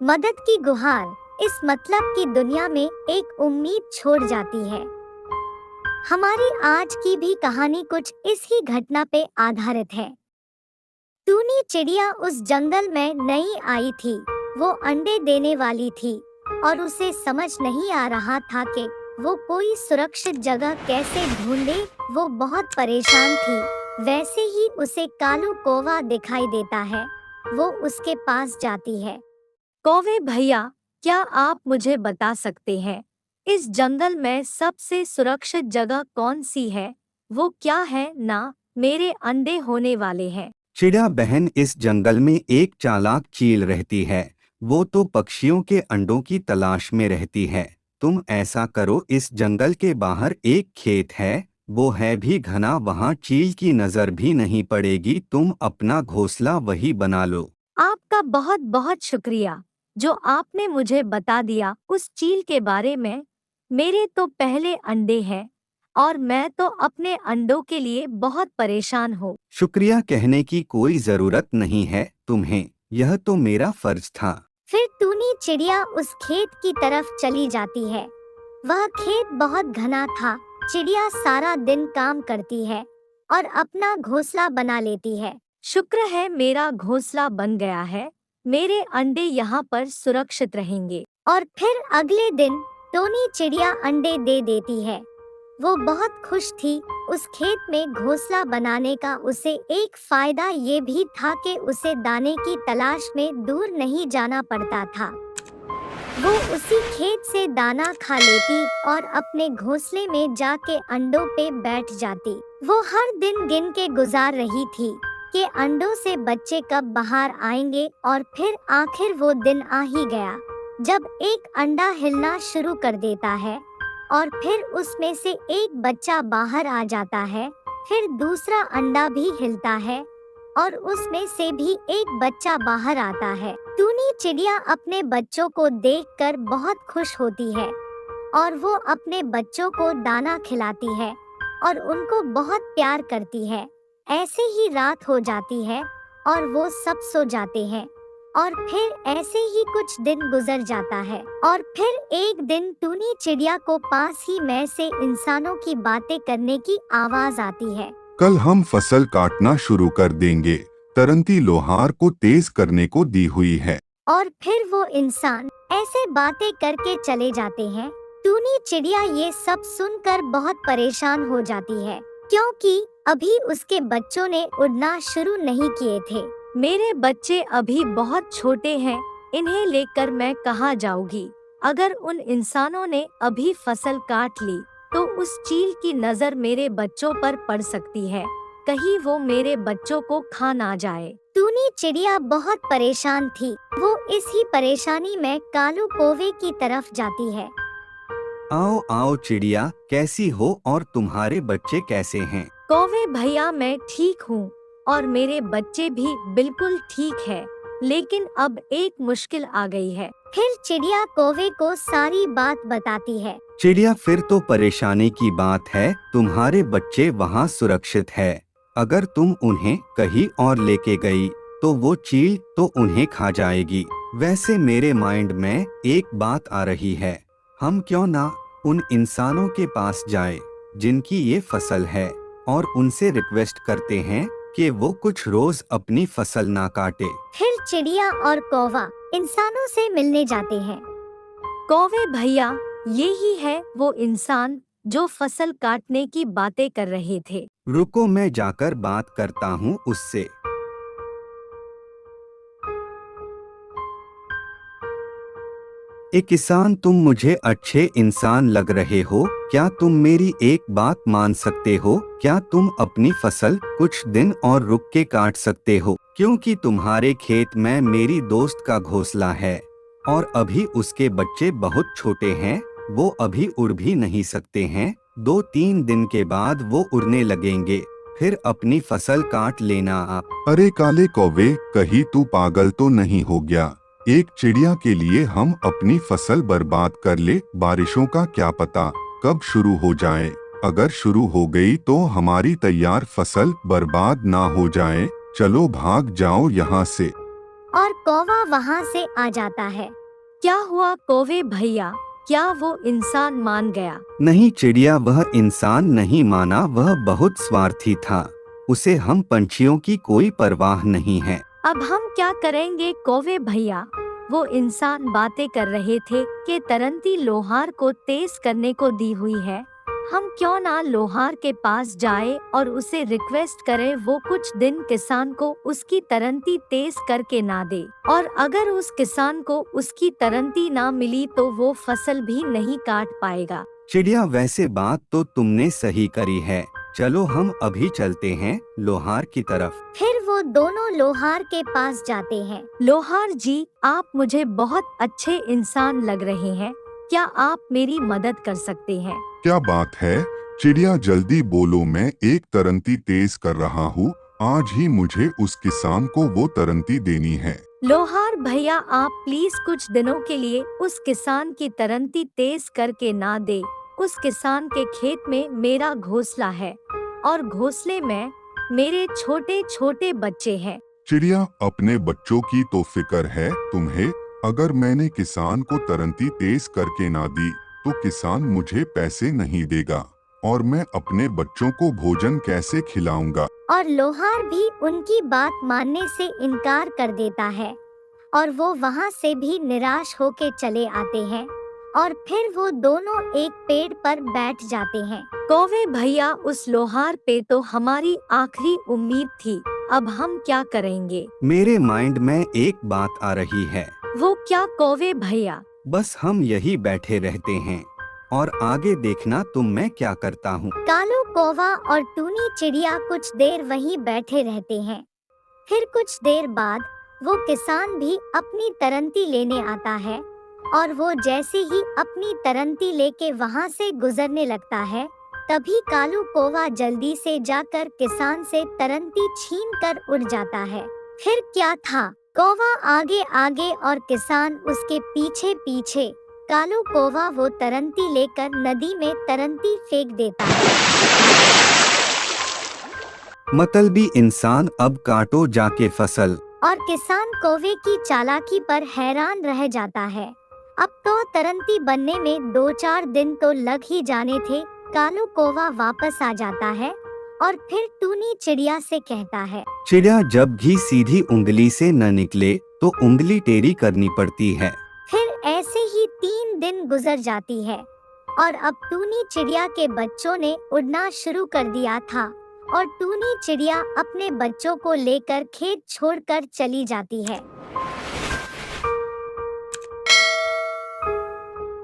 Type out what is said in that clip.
मदद की गुहार इस मतलब की दुनिया में एक उम्मीद छोड़ जाती है। हमारी आज की भी कहानी कुछ इस ही घटना पे आधारित है। टूनी चिड़िया उस जंगल में नई आई थी। वो अंडे देने वाली थी और उसे समझ नहीं आ रहा था कि वो कोई सुरक्षित जगह कैसे ढूंढे। वो बहुत परेशान थी। वैसे ही उसे कालू कौवा दिखाई देता है। वो उसके पास जाती है। कौवे भैया, क्या आप मुझे बता सकते हैं इस जंगल में सबसे सुरक्षित जगह कौन सी है? वो क्या है ना, मेरे अंडे होने वाले हैं। चिड़िया बहन, इस जंगल में एक चालाक चील रहती है। वो तो पक्षियों के अंडों की तलाश में रहती है। तुम ऐसा करो, इस जंगल के बाहर एक खेत है, वो है भी घना, वहाँ चील की नजर भी नहीं पड़ेगी। तुम अपना घोंसला वही बना लो। आपका बहुत बहुत शुक्रिया जो आपने मुझे बता दिया उस चील के बारे में। मेरे तो पहले अंडे हैं और मैं तो अपने अंडों के लिए बहुत परेशान हूँ। शुक्रिया कहने की कोई जरूरत नहीं है तुम्हें, यह तो मेरा फर्ज था। फिर टूनी चिड़िया उस खेत की तरफ चली जाती है। वह खेत बहुत घना था। चिड़िया सारा दिन काम करती है और अपना घोंसला बना लेती है। शुक्र है मेरा घोंसला बन गया है। मेरे अंडे यहाँ पर सुरक्षित रहेंगे। और फिर अगले दिन टोनी चिड़िया अंडे दे देती है। वो बहुत खुश थी। उस खेत में घोंसला बनाने का उसे एक फायदा ये भी था कि उसे दाने की तलाश में दूर नहीं जाना पड़ता था। वो उसी खेत से दाना खा लेती और अपने घोंसले में जाके अंडों पे बैठ जाती। वो हर दिन गिन के गुजार रही थी कि अंडों से बच्चे कब बाहर आएंगे, और फिर आखिर वो दिन आ ही गया जब एक अंडा हिलना शुरू कर देता है और फिर उसमें से एक बच्चा बाहर आ जाता है। फिर दूसरा अंडा भी हिलता है और उसमें से भी एक बच्चा बाहर आता है। टूनी चिड़िया अपने बच्चों को देखकर बहुत खुश होती है और वो अपने बच्चों को दाना खिलाती है और उनको बहुत प्यार करती है। ऐसे ही रात हो जाती है और वो सब सो जाते हैं और फिर ऐसे ही कुछ दिन गुजर जाता है। और फिर एक दिन टूनी चिड़िया को पास ही में से इंसानों की बातें करने की आवाज आती है। कल हम फसल काटना शुरू कर देंगे, तरंती लोहार को तेज करने को दी हुई है। और फिर वो इंसान ऐसे बातें करके चले जाते हैं। टूनी चिड़िया ये सब सुनकर बहुत परेशान हो जाती है क्योंकि अभी उसके बच्चों ने उड़ना शुरू नहीं किए थे। मेरे बच्चे अभी बहुत छोटे हैं, इन्हें लेकर मैं कहाँ जाऊंगी? अगर उन इंसानों ने अभी फसल काट ली तो उस चील की नजर मेरे बच्चों पर पड़ सकती है। कहीं वो मेरे बच्चों को खा ना जाए। टूनी चिड़िया बहुत परेशान थी। वो इस ही परेशानी में कालू कौवे की तरफ जाती है। आओ आओ चिड़िया, कैसी हो और तुम्हारे बच्चे कैसे हैं? कौवे भैया, मैं ठीक हूँ और मेरे बच्चे भी बिल्कुल ठीक है, लेकिन अब एक मुश्किल आ गई है। फिर चिड़िया कौवे को सारी बात बताती है। चिड़िया, फिर तो परेशानी की बात है। तुम्हारे बच्चे वहाँ सुरक्षित है। अगर तुम उन्हें कहीं और लेके गई तो वो चील तो उन्हें खा जाएगी। वैसे मेरे माइंड में एक बात आ रही है, हम क्यों ना उन इंसानों के पास जाए जिनकी ये फसल है और उनसे रिक्वेस्ट करते हैं कि वो कुछ रोज अपनी फसल ना काटे। फिर चिड़िया और कौवा इंसानों से मिलने जाते हैं। कौवे भैया, ये ही है वो इंसान जो फसल काटने की बातें कर रहे थे। रुको, मैं जाकर बात करता हूँ उससे। ए किसान, तुम मुझे अच्छे इंसान लग रहे हो। क्या तुम मेरी एक बात मान सकते हो? क्या तुम अपनी फसल कुछ दिन और रुक के काट सकते हो? क्योंकि तुम्हारे खेत में मेरी दोस्त का घोंसला है और अभी उसके बच्चे बहुत छोटे हैं। वो अभी उड़ भी नहीं सकते हैं। 2-3 दिन के बाद वो उड़ने लगेंगे। फिर अपनी फसल काट लेना आप। अरे काले कौवे, कहीं तू पागल तो नहीं हो गया? एक चिड़िया के लिए हम अपनी फसल बर्बाद कर ले? बारिशों का क्या पता कब शुरू हो जाए। अगर शुरू हो गई तो हमारी तैयार फसल बर्बाद ना हो जाए। चलो भाग जाओ यहाँ से। और कौवा वहाँ से आ जाता है। क्या हुआ कौवे भैया, क्या वो इंसान मान गया? नहीं चिड़िया, वह इंसान नहीं माना, वह बहुत स्वार्थी था। उसे हम पंछियों की कोई परवाह नहीं है। अब हम क्या करेंगे कौवे भैया? वो इंसान बातें कर रहे थे कि तरंती लोहार को तेज करने को दी हुई है। हम क्यों ना लोहार के पास जाए और उसे रिक्वेस्ट करें वो कुछ दिन किसान को उसकी तरंती तेज करके ना दे, और अगर उस किसान को उसकी तरंती ना मिली तो वो फसल भी नहीं काट पाएगा। चिड़िया, वैसे बात तो तुमने सही करी है। चलो हम अभी चलते हैं लोहार की तरफ। फिर वो दोनों लोहार के पास जाते हैं। लोहार जी, आप मुझे बहुत अच्छे इंसान लग रहे हैं, क्या आप मेरी मदद कर सकते हैं? क्या बात है चिड़िया, जल्दी बोलो, मैं एक तरंती तेज कर रहा हूँ। आज ही मुझे उस किसान को वो तरंती देनी है। लोहार भैया, आप प्लीज कुछ दिनों के लिए उस किसान की तरंती तेज करके ना दे। उस किसान के खेत में मेरा घोंसला है और घोंसले में मेरे छोटे छोटे बच्चे हैं। चिड़िया, अपने बच्चों की तो फिक्र है तुम्हें। अगर मैंने किसान को तरंती तेज करके ना दी तो किसान मुझे पैसे नहीं देगा और मैं अपने बच्चों को भोजन कैसे खिलाऊंगा। और लोहार भी उनकी बात मानने से इनकार कर देता है और वो वहाँ से भी निराश होके चले आते हैं और फिर वो दोनों एक पेड़ पर बैठ जाते हैं। कौवे भैया, उस लोहार पे तो हमारी आखिरी उम्मीद थी, अब हम क्या करेंगे? मेरे माइंड में एक बात आ रही है। वो क्या कौवे भैया? बस हम यही बैठे रहते हैं और आगे देखना तुम मैं क्या करता हूँ। कालू कौवा और टूनी चिड़िया कुछ देर वहीं बैठे रहते हैं। फिर कुछ देर बाद वो किसान भी अपनी तरंती लेने आता है और वो जैसे ही अपनी तरंती लेके वहाँ से गुजरने लगता है, तभी कालू कौवा जल्दी से जाकर किसान से तरंती छीन कर उड़ जाता है। फिर क्या था, कौवा आगे आगे और किसान उसके पीछे पीछे। कालू कौवा वो तरंती लेकर नदी में तरंती फेंक देता है। मतलबी इंसान, अब काटो जाके फसल। और किसान कौवे की चालाकी पर हैरान रह जाता है। अब तो तरंती बनने में 2-4 दिन तो लग ही जाने थे। कालू कौवा वापस आ जाता है और फिर टूनी चिड़िया से कहता है, चिड़िया, जब घी सीधी उंगली से न निकले तो उंगली टेढ़ी करनी पड़ती है। फिर ऐसे ही 3 दिन गुजर जाती है और अब टूनी चिड़िया के बच्चों ने उड़ना शुरू कर दिया था और टूनी चिड़िया अपने बच्चों को लेकर खेत छोड़कर चली जाती है।